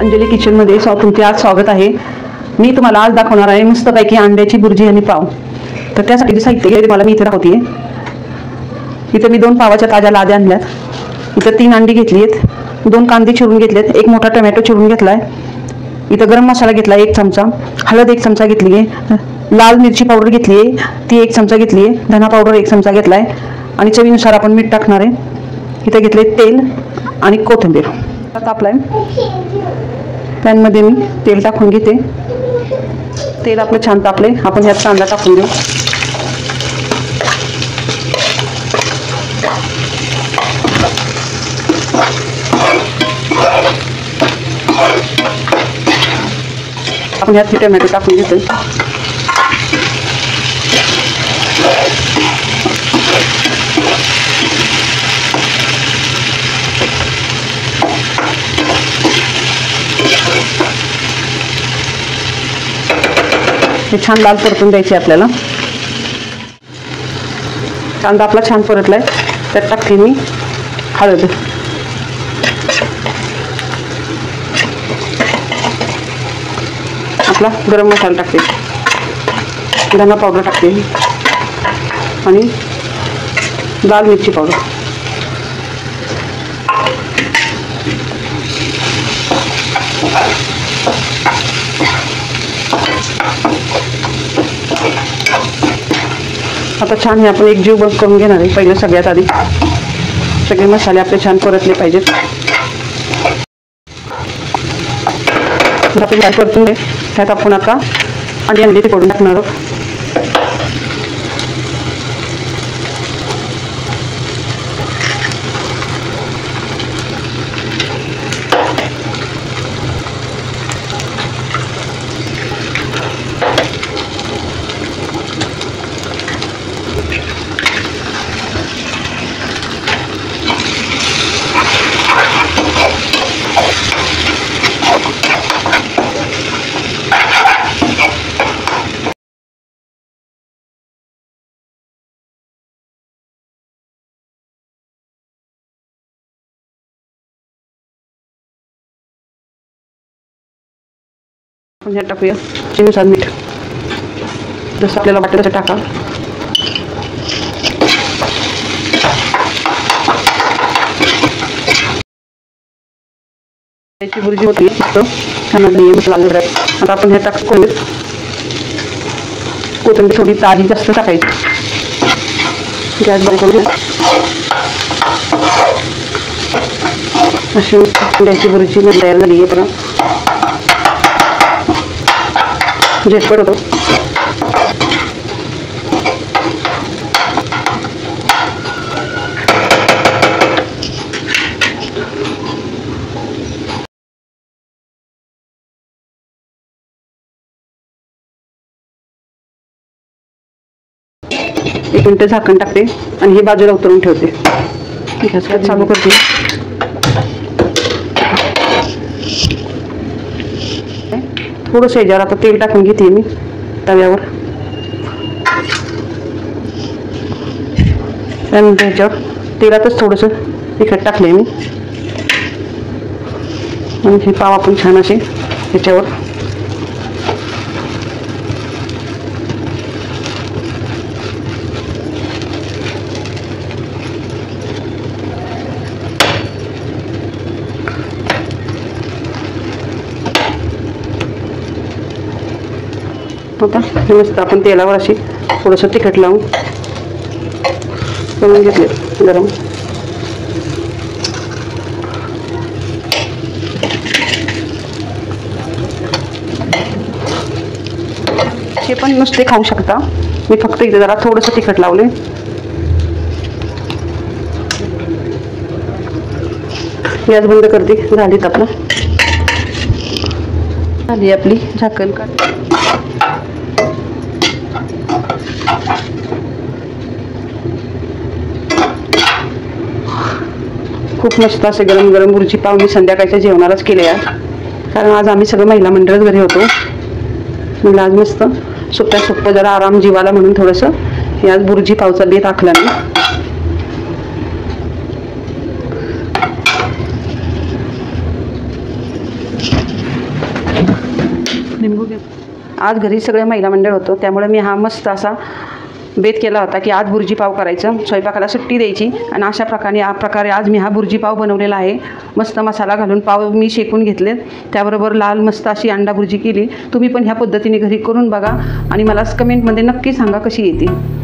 अंजली किचनमध्ये तुमचे आज स्वागत आहे। मी तुम्हाला आज दाखवणार आहे मस्तपैकी अंड्याची बुर्जी आणि पाव। तर त्यासाठी जे साहित्य आहे मला मी इथे दाखवते। इथे मी 2 पावाच्या ताज्या लाद्या आणल्यात। इथे 3 अंडी घेतली आहेत, 2 कांदे चिरून घेतलेत, 1 मोठा टोमॅटो चिरून घेतलाय। इथे गरम मसाला घेतला 1 चमचा, हळद 1 चमचा घेतली आहे, लाल मिरची पावडर घेतली आहे ती 1 चमचा घेतली आहे, धना पावडर 1 चमचा घेतलाय आणि चवीनुसार आपण मीठ टाकणार आहे। इथे घेतले तेल आणि कोथिंबीर। तापलाय पॅन मध्ये मी तेल टाकून घेते। तेल आपलं छान तापले, आपण ह्यात कांदा टाकून देऊ। आपण ह्यात टोमॅटो टाकून घेतो। हे छान लाल परतून द्यायचे आपल्याला। कांदा आपला छान परतलाय, त्यात टाकते मी हळद, आपला गरम मसाला टाकते, धना पावडर टाकते आणि लाल मिरची पावडर। आता छान हे आपण एक जीव बंद करून घेणार आहे। पहिले सगळ्यात आधी सगळे मसाले आपले छान परतले पाहिजेत। आपण परतून त्यात आपण आता अंडी ते करून टाकणार आहोत। आपण ह्यात टाकूया चवीनुसार मीठ, जसं आपल्याला वाटेल तसं टाका। त्याची बुर्जी होती छान मसाला लागला। आता आपण हे टाकून कोथिंबीर थोडी ताजी जास्त टाकायची। गॅस बंद करून अशी अंड्याची बुर्जी तयार झाली आहे। बघा झटपट होतो। एक मिनिट झाकण टाकते आणि ही बाजूला उतरून ठेवते। गॅस चालू करते। थोडंसं याच्यावर आता तेल टाकून घेते मी तव्यावर। त्यानंतर ह्याच्यावर तेलातच थोडंसं तिखट टाकले मी आणि हे पाव आपण छान असे ह्याच्यावर आता मस्त आपण तेलावर अशी थोडंसं तिखट लावून करून घेतले गरम। हे पण नुसते खाऊ शकता, मी फक्त इथे जरा थोडंसं तिखट लावले। गॅस बंद करते। झालीत आपलं, झाली आपली, झाकण काढ। खूप मस्त असे गरम गरम बुर्जी पाव मी संध्याकाळच्या जेवणालाच केले आज, कारण आज आम्ही सगळं महिला मंडळच घरी होतो। म्हणजे आज मस्त सोप्या सोप्या जरा आराम जीवाला म्हणून थोडंसं हे आज बुर्जी पावचा बेत आखला मी। लिंबू घे. आज घरी सगळे महिला मंडळ होतं, त्यामुळे मी हा मस्त असा बेत केला होता की आज बुर्जी पाव करायचं, स्वयंपाकाला सुट्टी द्यायची. आणि अशा प्रकारे आज मी हा बुर्जी पाव बनवलेला आहे. मस्त मसाला घालून पाव मी शेकून घेतलेत, त्याबरोबर लाल मस्त अशी अंडा बुर्जी केली. तुम्ही पण ह्या पद्धतीने घरी करून बघा आणि मला कमेंटमध्ये नक्की सांगा कशी येते.